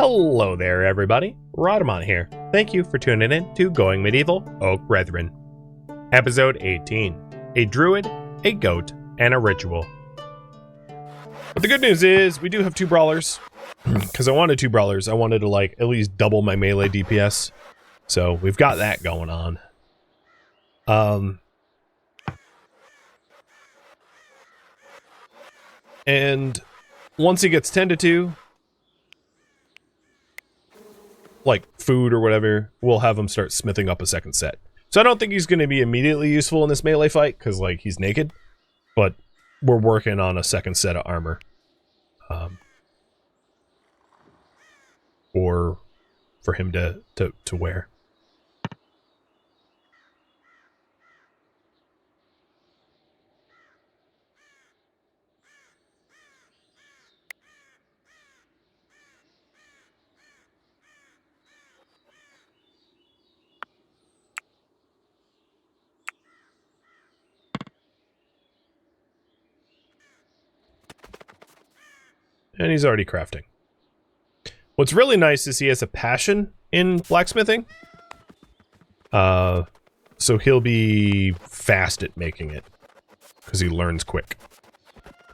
Hello there, everybody. Rhadamant here. Thank you for tuning in to Going Medieval Oak Brethren. Episode 18. A Druid, a Goat, and a Ritual. But the good news is, we do have two brawlers. Because I wanted two brawlers. I wanted to, like, at least double my melee DPS. So, we've got that going on. And once he gets tended to, like food or whatever, we'll have him start smithing up a second set. So I don't think he's going to be immediately useful in this melee fight, because, like, he's naked. But we're working on a second set of armor. Or for him to wear. And he's already crafting. What's really nice is he has a passion in blacksmithing. So he'll be fast at making it. Because he learns quick.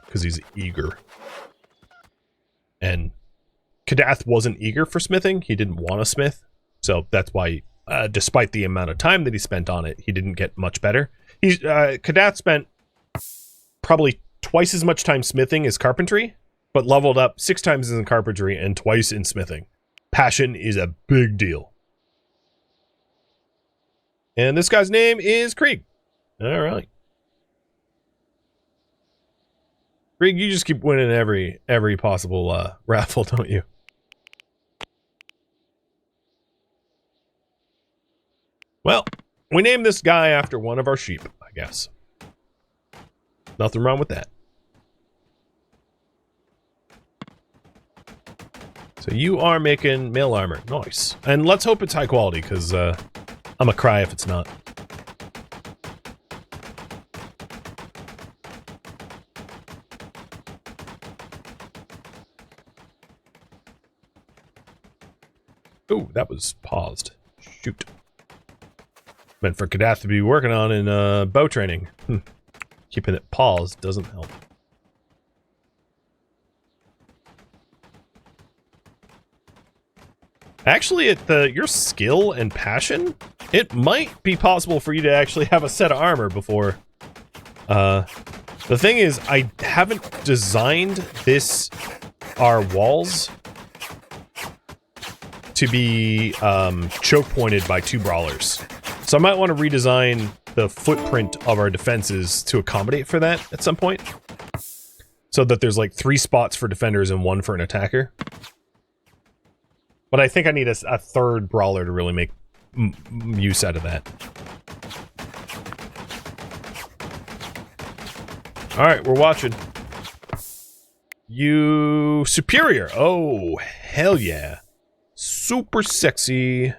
Because he's eager. And Kadath wasn't eager for smithing. He didn't want to smith. So that's why, despite the amount of time that he spent on it, he didn't get much better. Kadath spent probably twice as much time smithing as carpentry, but leveled up 6 times in carpentry and twice in smithing. Passion is a big deal. And this guy's name is Krieg. All right. Krieg, you just keep winning every possible raffle, don't you? Well, we named this guy after one of our sheep, I guess. Nothing wrong with that. So you are making mail armor. Nice. And let's hope it's high quality, because I'm gonna cry if it's not. Ooh, that was paused. Shoot. Meant for Kadath to be working on in bow training. Keeping it paused doesn't help. Actually, at your skill and passion, it might be possible for you to actually have a set of armor before. The thing is, I haven't designed our walls to be choke pointed by 2 brawlers. So I might want to redesign the footprint of our defenses to accommodate for that at some point. So that there's like 3 spots for defenders and 1 for an attacker. But I think I need a 3rd brawler to really make use out of that. Alright, we're watching. You superior. Oh, hell yeah. Super sexy.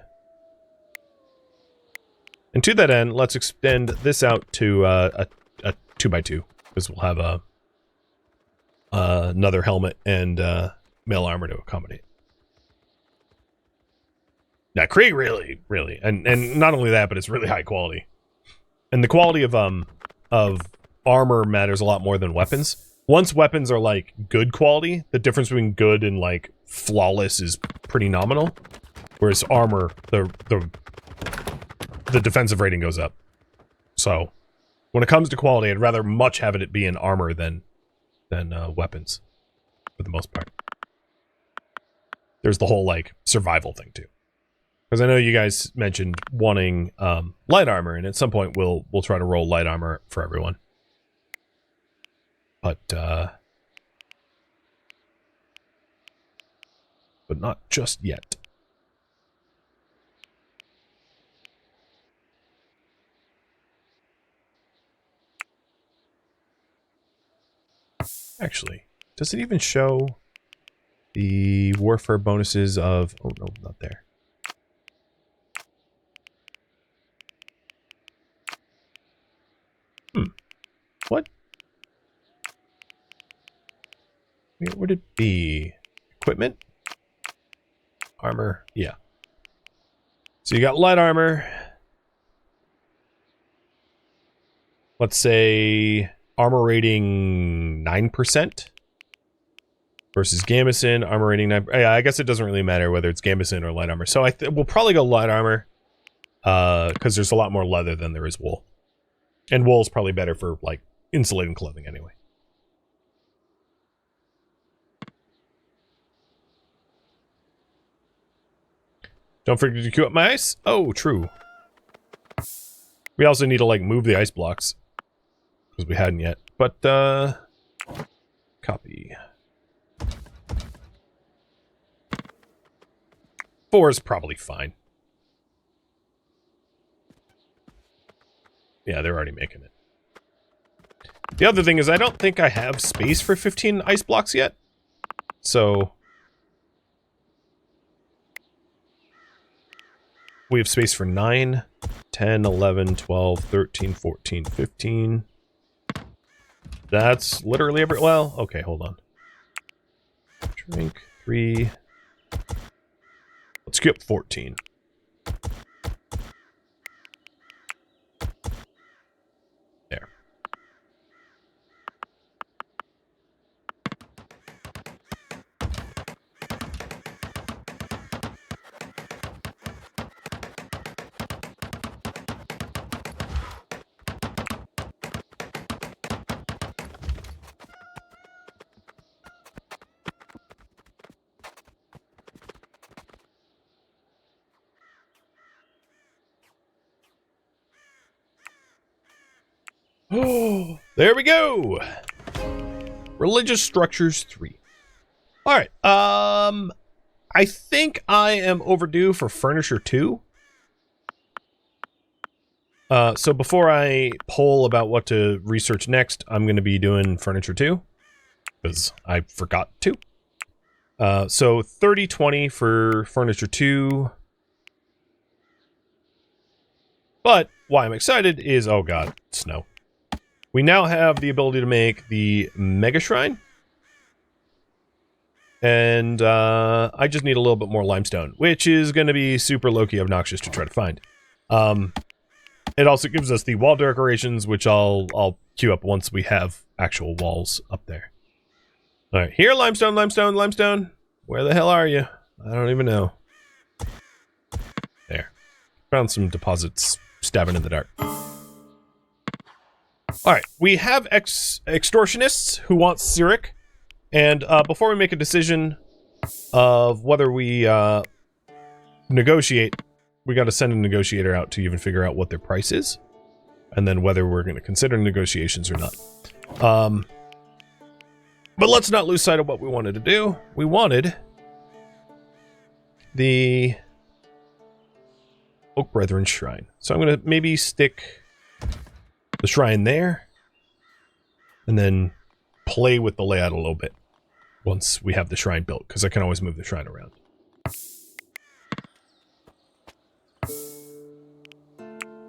And to that end, let's extend this out to a 2x2. Because we'll have another helmet and mail armor to accommodate. Now, Krieg really, and not only that, but it's really high quality. And the quality of armor matters a lot more than weapons. Once weapons are, like, good quality, the difference between good and, like, flawless is pretty nominal. Whereas armor, the defensive rating goes up. So, when it comes to quality, I'd rather much have it be in armor than weapons, for the most part. There's the whole, like, survival thing, too. Because I know you guys mentioned wanting light armor, and at some point we'll try to roll light armor for everyone. But not just yet. Actually, does it even show the warfare bonuses of... Oh, no, not there. What? Where would it be? Equipment? armor. Yeah. So you got light armor. Let's say armor rating 9% versus gambeson, armor rating 9. Yeah, I guess it doesn't really matter whether it's gambeson or light armor. So we'll probably go light armor because there's a lot more leather than there is wool. And wool is probably better for, like, insulating clothing anyway. Don't forget to queue up my ice. Oh, true. We also need to, like, move the ice blocks. Because we hadn't yet. But, copy. 4 is probably fine. Yeah, they're already making it. The other thing is I don't think I have space for 15 ice blocks yet. So we have space for 9, 10, 11, 12, 13, 14, 15. That's literally every... Well, okay, hold on. Drink 3. Let's skip 14. There. Oh, there we go. Religious structures 3. All right. I think I am overdue for furniture 2. So before I poll about what to research next, I'm going to be doing furniture 2 because I forgot to. So 30-20 for furniture 2. But why I'm excited is, oh god, snow. We now have the ability to make the Mega Shrine. And I just need a little bit more limestone, which is going to be super low-key obnoxious to try to find. It also gives us the wall decorations, which I'll queue up once we have actual walls up there. Alright, here, limestone, limestone, limestone. Where the hell are you? I don't even know. There. Found some deposits stabbing in the dark. Alright, we have extortionists who want Cyric, and before we make a decision of whether we negotiate, we gotta send a negotiator out to even figure out what their price is, and then whether we're gonna consider negotiations or not. But let's not lose sight of what we wanted to do. We wanted the Oak Brethren Shrine. So I'm gonna maybe stick the shrine there, and then play with the layout a little bit once we have the shrine built, because I can always move the shrine around.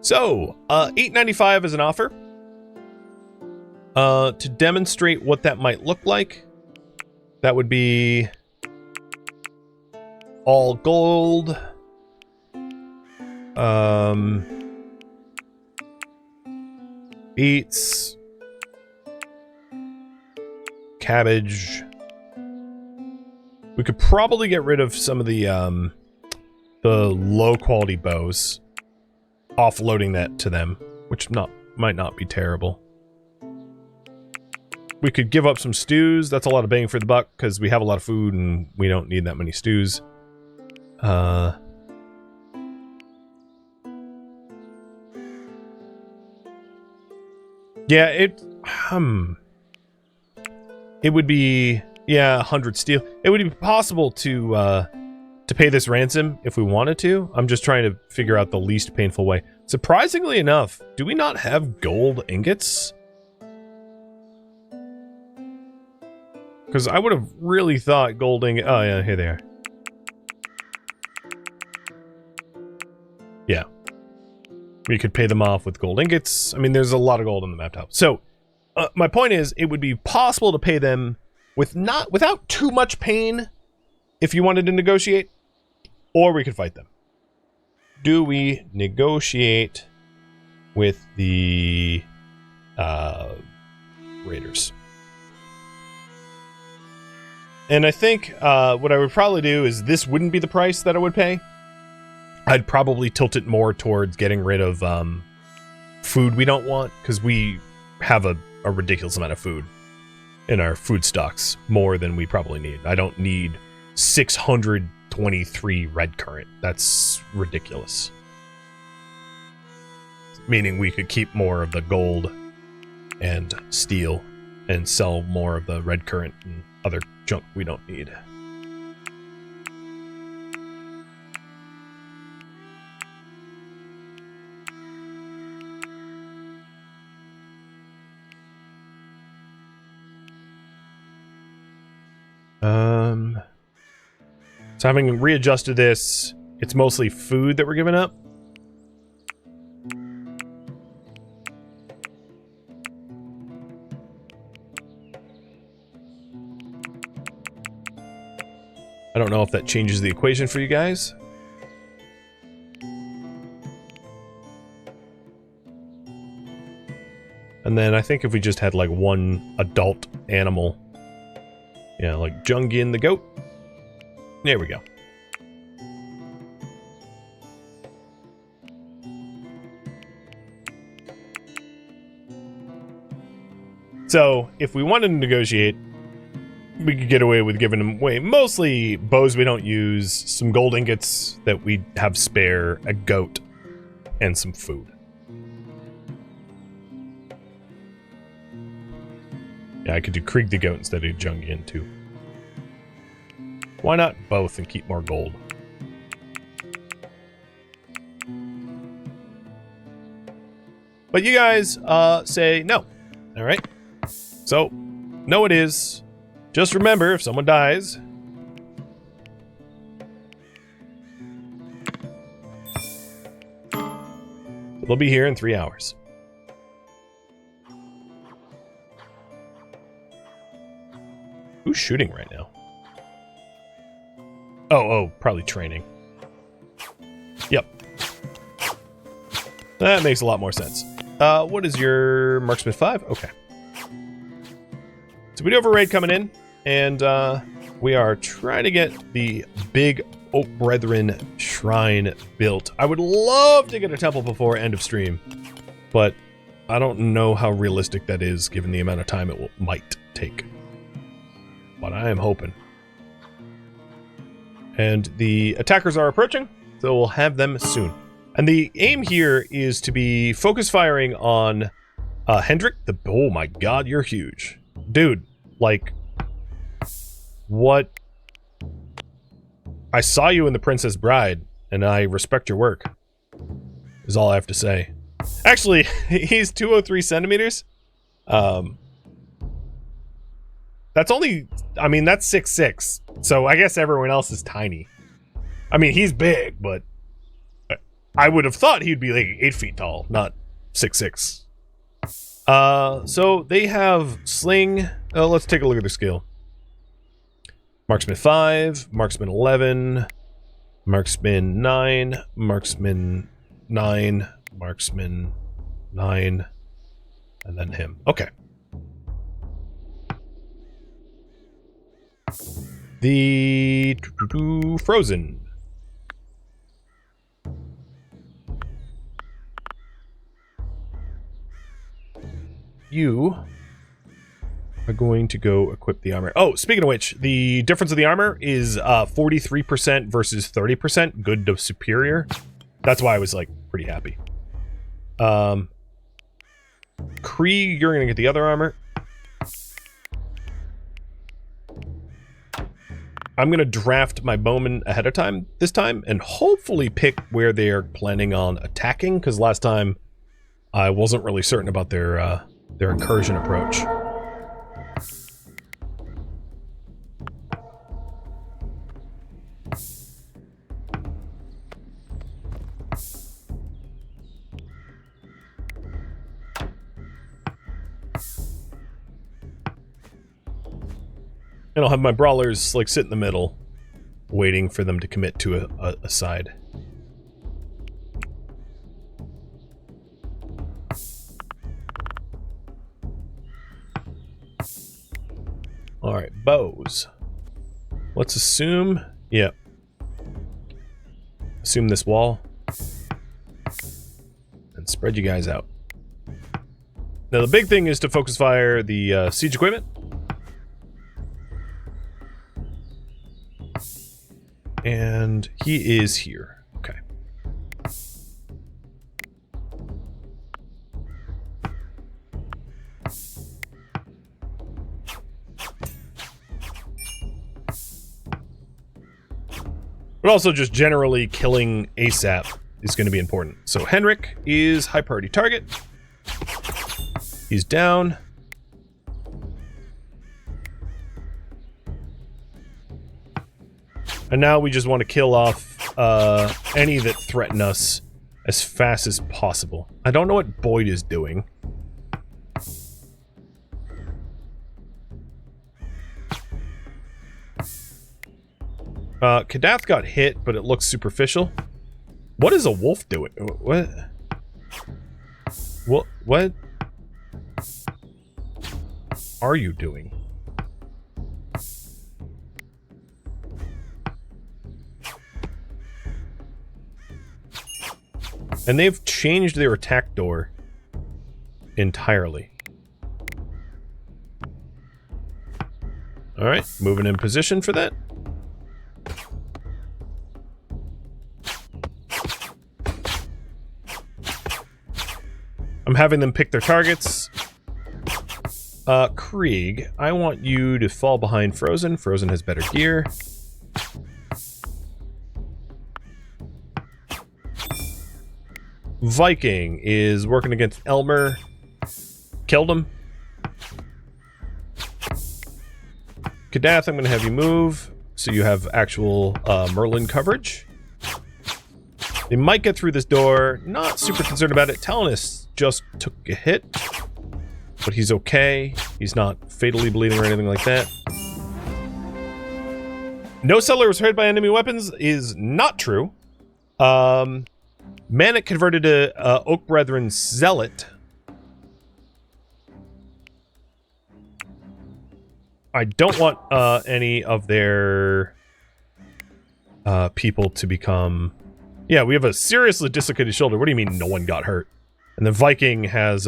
So, $8.95 is an offer. To demonstrate what that might look like, that would be all gold. Beets, cabbage. We could probably get rid of some of the low quality bows, offloading that to them, which might not be terrible. We could give up some stews. That's a lot of bang for the buck because we have a lot of food and we don't need that many stews. Yeah, it would be, yeah, 100 steel. It would be possible to pay this ransom if we wanted to. I'm just trying to figure out the least painful way. Surprisingly enough, do we not have gold ingots? Because I would have really thought gold ingot... Oh, yeah, here they are. Yeah. We could pay them off with gold ingots. I mean, there's a lot of gold on the map top. So, my point is, it would be possible to pay them without too much pain if you wanted to negotiate. Or we could fight them. Do we negotiate with the raiders? And I think what I would probably do is this wouldn't be the price that I would pay. I'd probably tilt it more towards getting rid of food we don't want, because we have a ridiculous amount of food in our food stocks, more than we probably need. I don't need 623 red current. That's ridiculous. Meaning we could keep more of the gold and steel and sell more of the red current and other junk we don't need. So having readjusted this, it's mostly food that we're giving up. I don't know if that changes the equation for you guys. And then I think if we just had like one adult animal, yeah, like Jungin the goat. There we go. So if we wanted to negotiate, we could get away with giving them away mostly bows we don't use, some gold ingots that we have spare, a goat, and some food. Yeah, I could do Krieg the goat instead of Jungin too. Why not both and keep more gold? But you guys say no. All right. So, no it is. Just remember, if someone dies, they'll be here in 3 hours. Who's shooting right now? Oh, probably training. Yep. That makes a lot more sense. What is your Marksman 5? Okay. So we do have a raid coming in, and we are trying to get the big Oak Brethren shrine built. I would love to get a temple before end of stream, but I don't know how realistic that is given the amount of time it might take. But I am hoping. And the attackers are approaching, so we'll have them soon. And the aim here is to be focus firing on Hendrik. Oh my god, you're huge. Dude, like, what? I saw you in The Princess Bride, and I respect your work, is all I have to say. Actually, he's 203 centimeters. That's only, I mean, that's 6'6", so I guess everyone else is tiny. I mean, he's big, but I would have thought he'd be like 8 feet tall, not 6'6". So they have sling. Let's take a look at their skill. Marksman 5, Marksman 11, Marksman 9, Marksman 9, Marksman 9, and then him. Okay. The Frozen. You are going to go equip the armor. Oh, speaking of which, the difference of the armor is 43% versus 30%, good to superior. That's why I was like pretty happy. Krieg, you're gonna get the other armor. I'm going to draft my bowmen ahead of time this time and hopefully pick where they are planning on attacking, because last time I wasn't really certain about their incursion approach. And I'll have my brawlers like sit in the middle, waiting for them to commit to a side. Alright, bows. Let's assume... Yeah. Assume this wall. And spread you guys out. Now the big thing is to focus fire the siege equipment. And he is here. Okay. But also just generally killing ASAP is going to be important. So Henrik is high priority target. He's down. And now we just want to kill off any that threaten us as fast as possible. I don't know what Boyd is doing. Kadath got hit, but it looks superficial. What is a wolf doing? What? What are you doing? And they've changed their attack door entirely. Alright, moving in position for that. I'm having them pick their targets. Krieg, I want you to fall behind Frozen. Frozen has better gear. Viking is working against Elmer. Killed him. Kadath, I'm going to have you move so you have actual Merlin coverage. They might get through this door. Not super concerned about it. Talanus just took a hit, but he's okay. He's not fatally bleeding or anything like that. No settler was hurt by enemy weapons is not true. Manic converted to Oak Brethren Zealot. I don't want any of their people to become... Yeah, we have a seriously dislocated shoulder. What do you mean no one got hurt? And the Viking has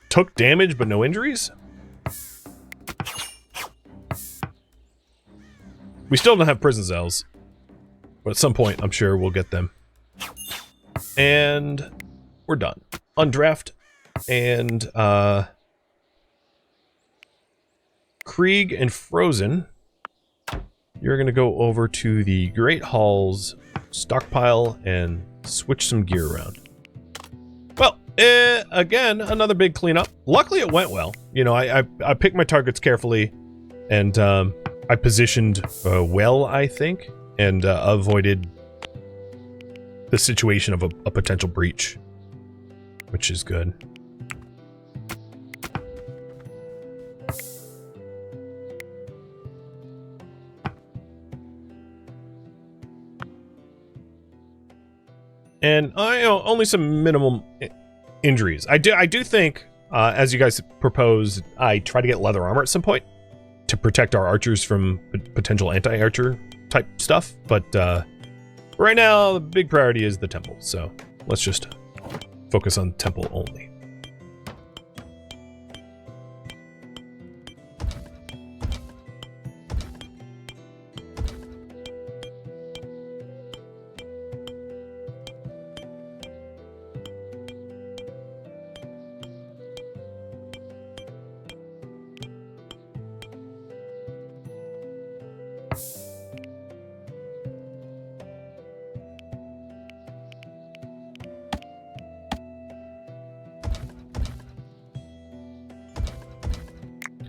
took damage but no injuries? We still don't have prison cells. But at some point, I'm sure we'll get them. And we're done. Undraft. And Krieg and Frozen, you're going to go over to the Great Hall's stockpile and switch some gear around. Well, again, another big cleanup. Luckily, it went well. You know, I picked my targets carefully, and I positioned well, I think, and avoided the situation of a potential breach, which is good. And only some minimum injuries. I do think, as you guys proposed, I try to get leather armor at some point to protect our archers from potential anti-archer type stuff. But right now, the big priority is the temple. So let's just focus on temple only.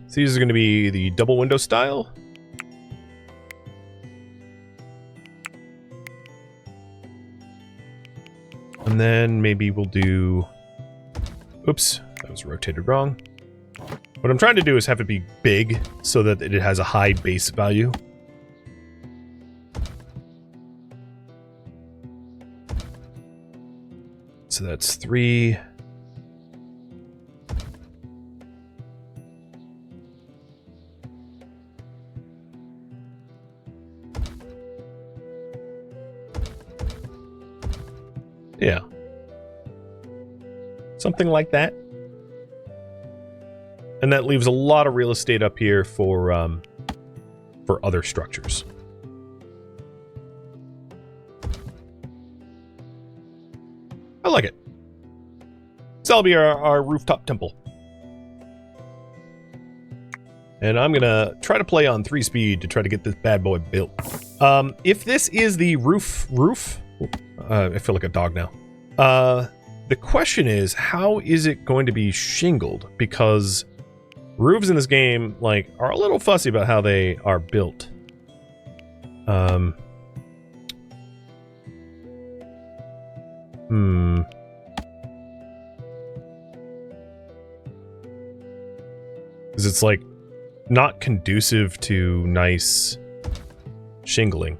So these are going to be the double window style. And then maybe we'll do... Oops, that was rotated wrong. What I'm trying to do is have it be big so that it has a high base value. so that's 3. Yeah. Something like that. And that leaves a lot of real estate up here for other structures. I like it. So that'll be our rooftop temple. And I'm gonna try to play on 3 speed to try to get this bad boy built. If this is the roof, I feel like a dog now. The question is, how is it going to be shingled? Because roofs in this game, like, are a little fussy about how they are built. Because it's, like, not conducive to nice shingling.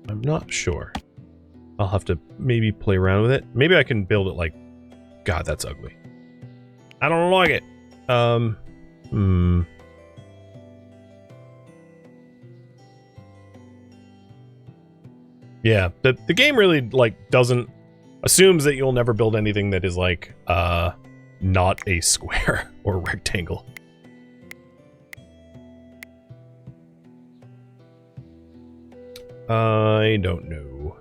I'm not sure. I'll have to maybe play around with it. Maybe I can build it like... God, that's ugly. I don't like it. Yeah, the game really, like, doesn't... assumes that you'll never build anything that is, like, not a square or rectangle. I don't know.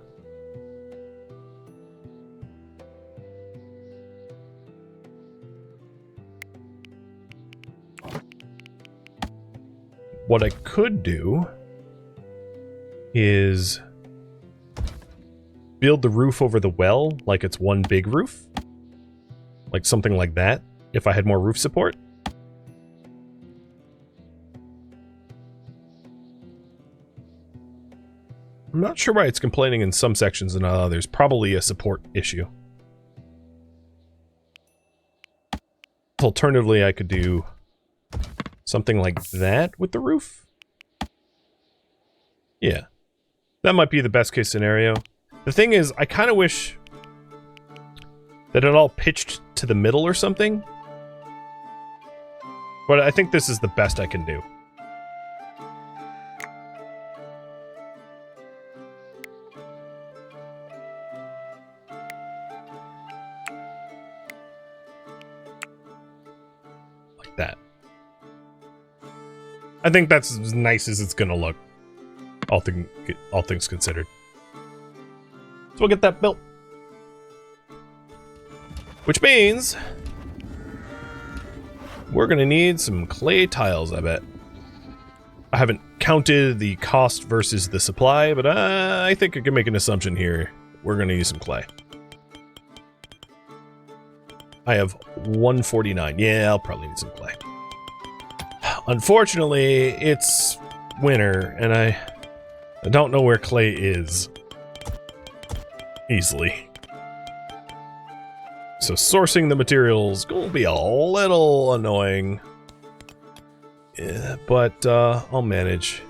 What I could do is build the roof over the well like it's one big roof. Like something like that, if I had more roof support. I'm not sure why it's complaining in some sections and not others. Probably a support issue. Alternatively, I could do something like that with the roof. Yeah. That might be the best case scenario. The thing is, I kind of wish that it all pitched to the middle or something. But I think this is the best I can do. Like that. I think that's as nice as it's gonna look. All things considered. So we'll get that built. Which means we're gonna need some clay tiles, I bet. I haven't counted the cost versus the supply, but I think I can make an assumption here. We're gonna use some clay. I have 149. Yeah, I'll probably need some clay. Unfortunately, it's winter, and I don't know where clay is. Easily. So sourcing the materials gonna be a little annoying. Yeah, but I'll manage.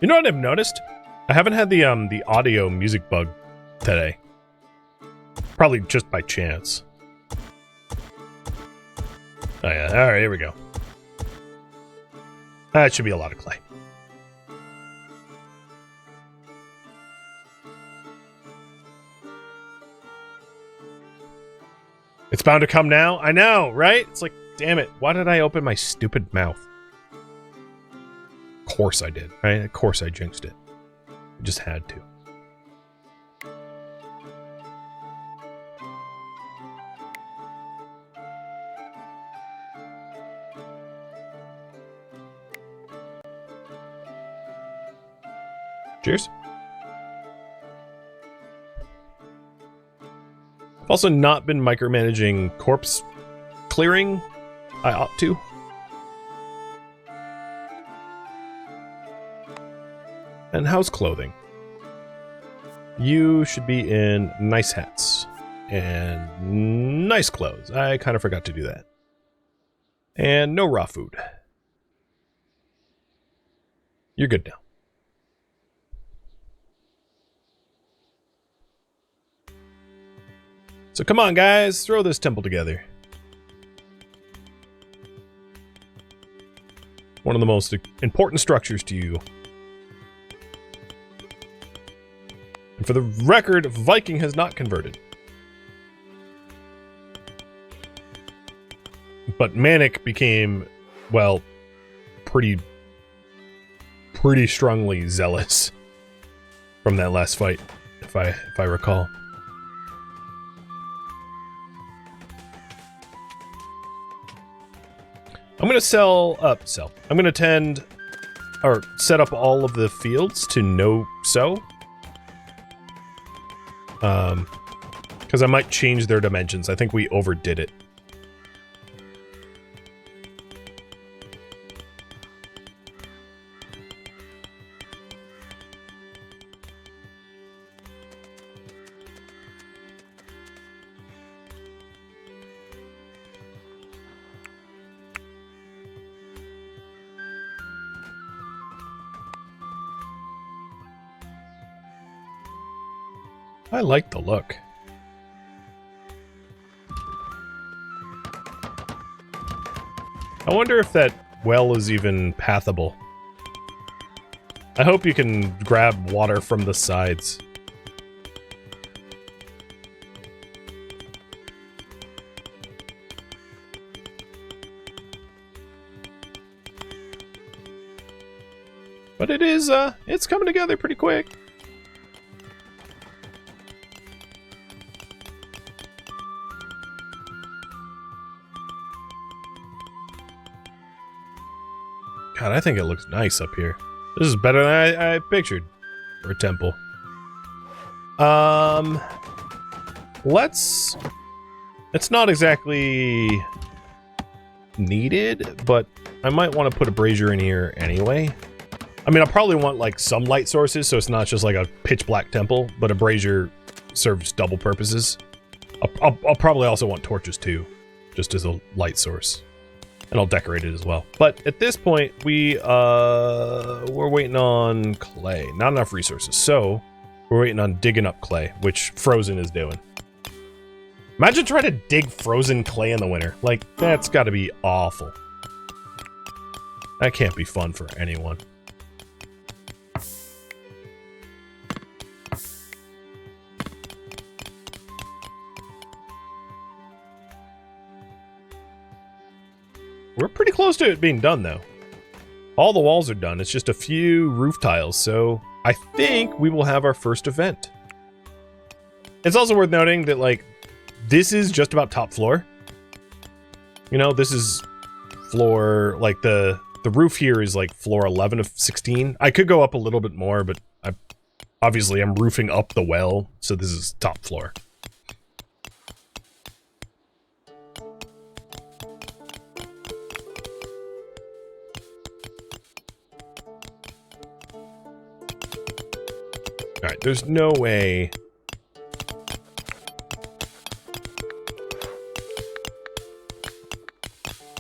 You know what I've noticed? I haven't had the audio music bug today. Probably just by chance. Oh yeah, alright, here we go. That should be a lot of clay. It's bound to come now? I know, right? It's like, damn it, why did I open my stupid mouth? Of course I did, right? Of course I jinxed it. I just had to. Cheers. I've also not been micromanaging corpse clearing. I ought to. And house clothing. You should be in nice hats and nice clothes. I kind of forgot to do that. And no raw food. You're good now. So come on, guys, throw this temple together. One of the most important structures to you. And for the record, Viking has not converted. But Manic became, well, pretty strongly zealous from that last fight, if I recall. I'm gonna I'm gonna tend or set up all of the fields to no sow. Because I might change their dimensions. I think we overdid it. I like the look. I wonder if that well is even pathable. I hope you can grab water from the sides. But it is, it's coming together pretty quick. God, I think it looks nice up here. This is better than I pictured for a temple. It's not exactly needed, but I might want to put a brazier in here anyway. I mean, I'll probably want like some light sources, so it's not just like a pitch black temple, but a brazier serves double purposes. I'll probably also want torches too, just as a light source. And I'll decorate it as well. But at this point, we're waiting on clay. Not enough resources. So, we're waiting on digging up clay, which Frozen is doing. Imagine trying to dig frozen clay in the winter. Like, that's gotta be awful. That can't be fun for anyone. We're pretty close to it being done, though. All the walls are done. It's just a few roof tiles, so I think we will have our first event. It's also worth noting that, like, this is just about top floor. You know, this is floor, like, the roof here is, like, floor 11 of 16. I could go up a little bit more, but obviously I'm roofing up the well, so this is top floor. Alright, there's no way...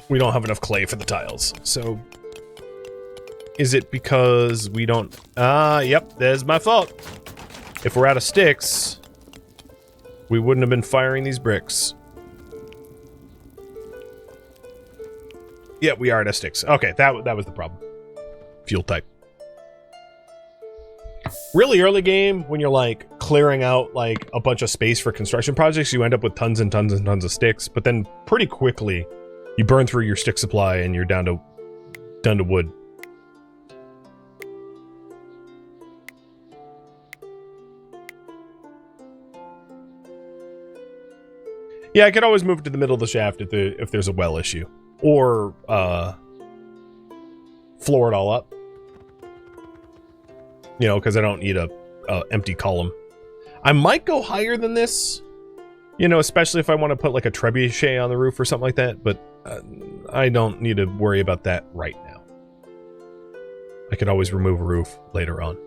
we don't have enough clay for the tiles, so... is it because we don't... yep, that's my fault. If we're out of sticks, we wouldn't have been firing these bricks. Yeah, we are out of sticks. Okay, that was the problem. Fuel type. Really early game, when you're like clearing out like a bunch of space for construction projects, you end up with tons and tons and tons of sticks, but then pretty quickly you burn through your stick supply and you're down to wood. Yeah, I could always move it to the middle of the shaft if there's a well issue, or floor it all up. You know, because I don't need a empty column. I might go higher than this, you know, especially if I want to put like a trebuchet on the roof or something like that, but I don't need to worry about that right now. I could always remove a roof later on.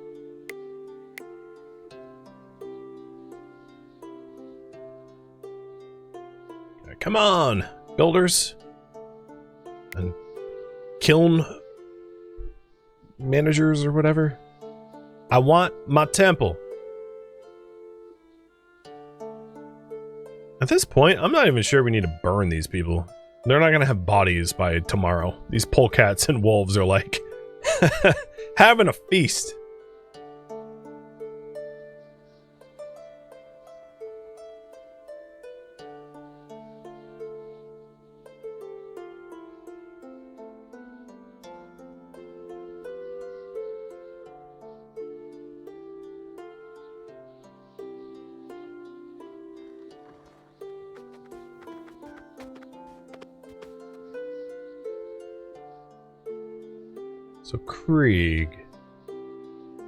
Okay, come on, builders. And kiln managers or whatever. I want my temple. At this point, I'm not even sure we need to burn these people. They're not going to have bodies by tomorrow. These polecats and wolves are like having a feast. So Krieg.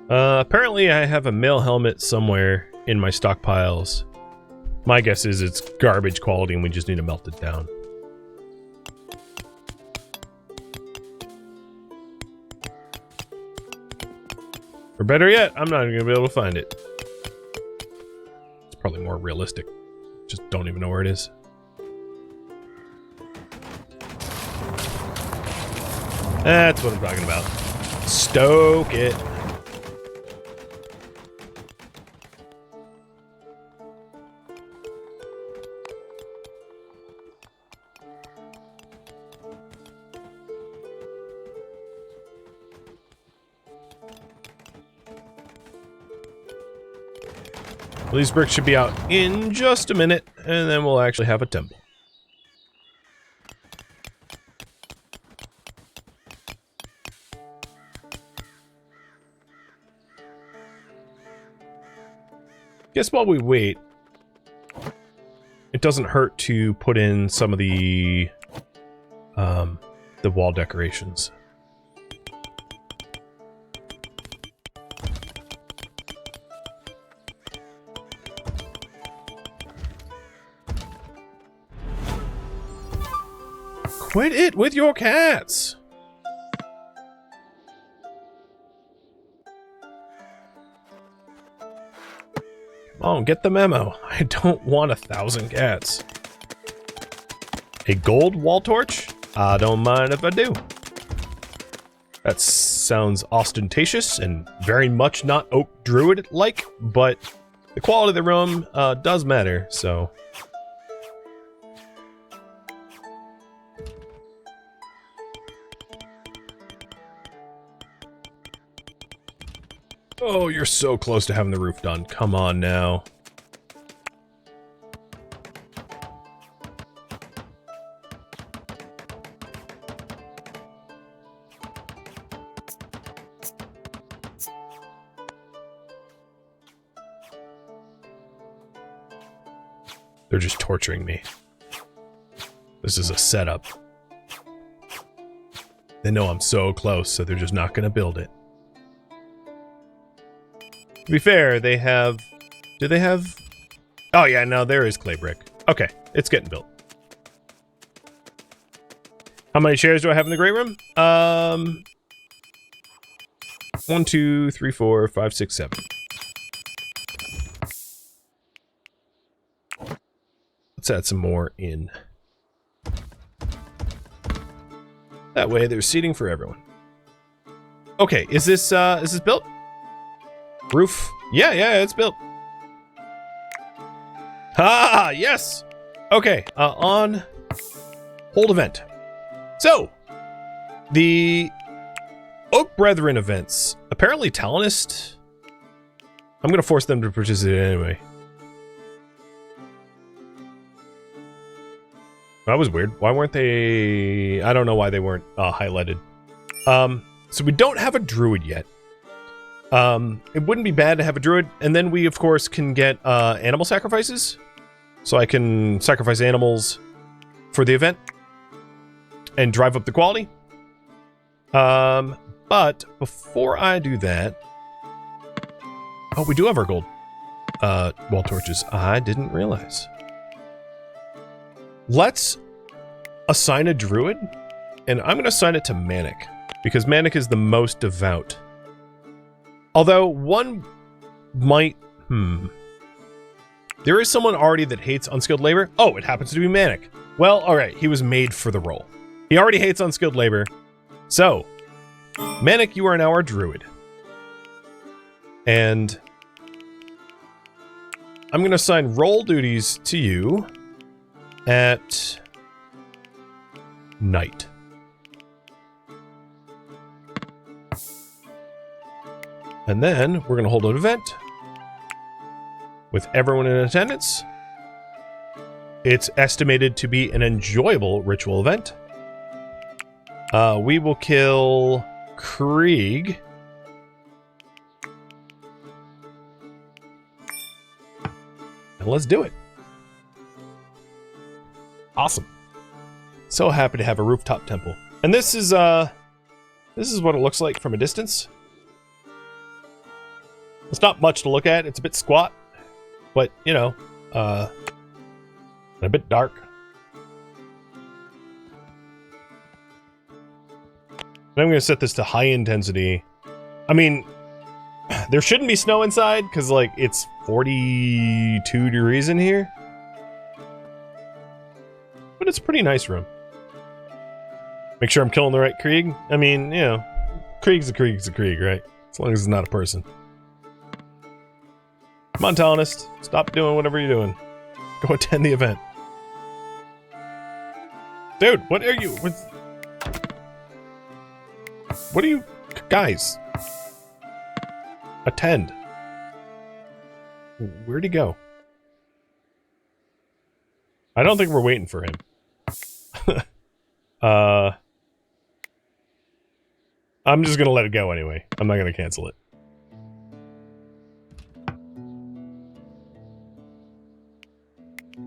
Apparently I have a mail helmet somewhere in my stockpiles. My guess is it's garbage quality and we just need to melt it down. Or better yet, I'm not even gonna be able to find it. It's probably more realistic. Just don't even know where it is. That's what I'm talking about. Stoke it. Well, these bricks should be out in just a minute, and then we'll actually have a temple. Guess while we wait, it doesn't hurt to put in some of the wall decorations. Quit it with your cats! Oh, get the memo. I don't want 1,000 cats. A gold wall torch? I don't mind if I do. That sounds ostentatious and very much not Oak Druid-like, but the quality of the room does matter, so... Oh, you're so close to having the roof done. Come on now. They're just torturing me. This is a setup. They know I'm so close, so they're just not going to build it. To be fair, they have... Do they have... Oh yeah, no, there is clay brick. Okay, it's getting built. How many chairs do I have in the great room? 1, 2, 3, 4, 5, 6, 7. Let's add some more in. That way there's seating for everyone. Okay, is this built? Roof? Yeah, it's built. Ah, yes! Okay, on hold event. So, the Oak Brethren events. Apparently Talonist... I'm gonna force them to participate anyway. That was weird. Why weren't they... I don't know why they weren't highlighted. So we don't have a Druid yet. It wouldn't be bad to have a Druid, and then we, of course, can get animal sacrifices. So I can sacrifice animals for the event and drive up the quality. But before I do that, Oh, we do have our gold wall torches. I didn't realize. Let's assign a druid, and I'm going to assign it to Manic, because Manic is the most devout. Although one might... There is someone already that hates unskilled labor. Oh, it happens to be Manic. Well, alright, he was made for the role. He already hates unskilled labor. So, Manic, you are now our druid. And I'm going to assign role duties to you at night. And then we're going to hold an event with everyone in attendance. It's estimated to be an enjoyable ritual event. We will kill Krieg. And let's do it. Awesome. So happy to have a rooftop temple. And this is what it looks like from a distance. It's not much to look at. It's a bit squat, but you know, a bit dark. And I'm going to set this to high intensity. I mean, there shouldn't be snow inside because like it's 42 degrees in here. But it's a pretty nice room. Make sure I'm killing the right Krieg. I mean, you know, Krieg's a Krieg, right? As long as it's not a person. Come on, Talonist. Stop doing whatever you're doing. Go attend the event. Dude, what are you... What are you... Guys. Attend. Where'd he go? I don't think we're waiting for him. I'm just gonna let it go anyway. I'm not gonna cancel it.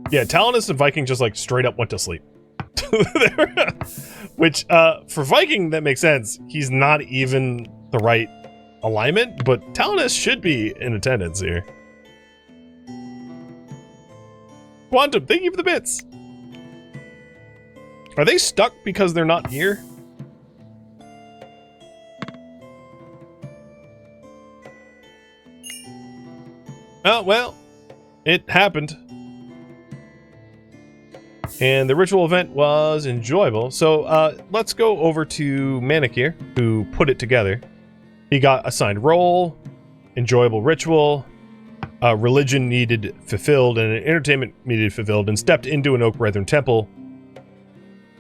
Yeah, Talonist and Viking just like straight up went to sleep. Which, for Viking, that makes sense. He's not even the right alignment, but Talonist should be in attendance here. Quantum, thank you for the bits. Are they stuck because they're not here? Oh, well, it happened. And the ritual event was enjoyable. So let's go over to Manic here, who put it together. He got assigned role, enjoyable ritual, religion needed fulfilled, and an entertainment needed fulfilled, and stepped into an Oak Brethren temple.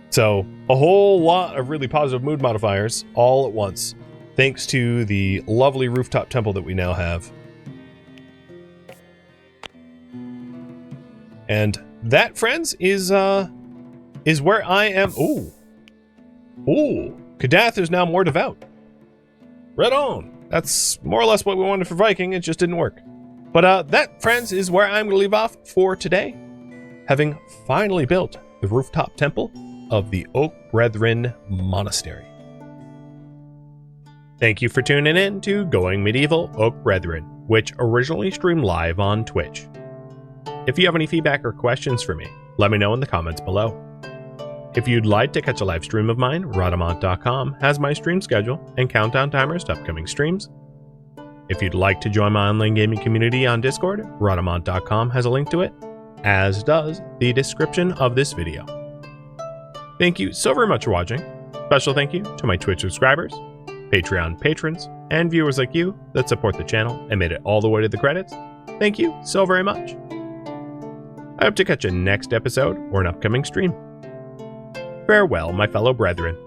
So a whole lot of really positive mood modifiers all at once, thanks to the lovely rooftop temple that we now have. And that, friends, is where I am. Ooh. Kadath is now more devout. Right on. That's more or less what we wanted for Viking. It just didn't work. But that, friends, is where I'm going to leave off for today, having finally built the rooftop temple of the Oak Brethren Monastery. Thank you for tuning in to Going Medieval Oak Brethren, which originally streamed live on Twitch. If you have any feedback or questions for me, let me know in the comments below. If you'd like to catch a live stream of mine, Rhadamant.com has my stream schedule and countdown timers to upcoming streams. If you'd like to join my online gaming community on Discord, Rhadamant.com has a link to it, as does the description of this video. Thank you so very much for watching. Special thank you to my Twitch subscribers, Patreon patrons, and viewers like you that support the channel and made it all the way to the credits. Thank you so very much. I hope to catch you next episode or an upcoming stream. Farewell, my fellow brethren.